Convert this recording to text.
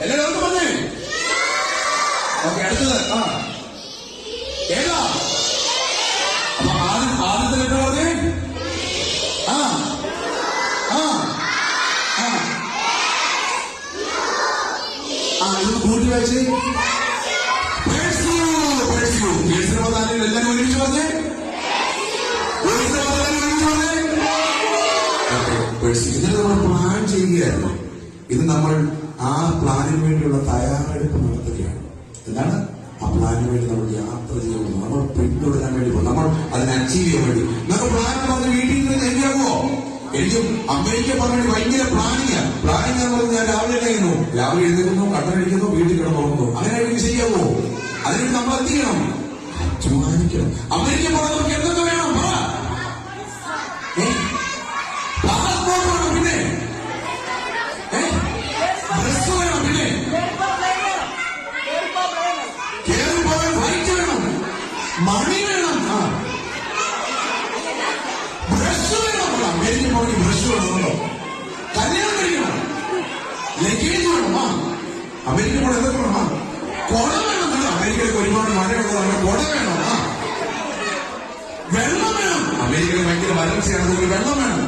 എല്ലാവരും പറഞ്ഞേ. ഓക്കെ, അടുത്തത് ഏതാ? അപ്പൊ ആദ്യത്തെ ലെറ്റർ പറഞ്ഞേ. ഇതൊന്ന് കൂട്ടി വായിച്ചേ. എല്ലാവരും ഒരുമിച്ച് പറഞ്ഞേ. ഇന്നലെ നമ്മൾ പ്ലാൻ ചെയ്യുകയായിരുന്നു. ഇത് നമ്മൾ ആ പ്ലാനിന് വേണ്ടിയുള്ള തയ്യാറെടുപ്പ് നടത്തുകയാണ്. എന്താണ് ആ പ്ലാനിന് വേണ്ടി നമ്മൾ യാത്ര ചെയ്യുന്നു, നമ്മൾ പിന്തുടരാൻ വേണ്ടി പോകും, നമ്മൾ അതിനെ അച്ചീവ് ചെയ്യാൻ വേണ്ടി. നമുക്ക് പ്ലാൻ പറഞ്ഞ് വീട്ടിൽ നിന്ന് ശരിയാകുമോ? എനിക്കും അമ്മയ്ക്ക് പറഞ്ഞ ഭയങ്കര പ്ലാനിങ് എന്ന് പറഞ്ഞ് ഞാൻ രാവിലെ എഴുന്നേക്കുന്നു, കട്ടടിക്കുന്നു, വീട്ടിൽ കിടന്നുറങ്ങുന്നു. അങ്ങനെ എനിക്ക് ശരിയാകുമോ? അതിനുവേണ്ടി നമ്മൾ എന്ത് ചെയ്യണം? അധ്വാനിക്കണം. അമ്മയ്ക്ക് പറഞ്ഞവർക്ക് എന്തൊക്കെ വേണം? പാസ്പോർട്ട് വേണം, പിന്നെ ഡ്രസ് വേണം, പിന്നെ കേറി പോകാൻ ഫ്ലൈറ്റ് വേണം, മണി വേണം, ബ്രഷ് വേണം. അമേരിക്കൻ പോകണമെങ്കിൽ ബ്രഷ് വേണമല്ലോ. കല്യാണം കഴിക്കണം, ലഗേജ് വേണം. അമേരിക്കൻ പോകണം എന്തൊക്കെ വേണം? കൊട വേണം. അമേരിക്കയിലേക്ക് ഒരുപാട് മഴയുള്ളതാണ്. കൊട വേണം. വെള്ളം വേണം. അമേരിക്കയിൽ ഭയങ്കര വരൾച്ചയാണ്, വെള്ളം വേണം.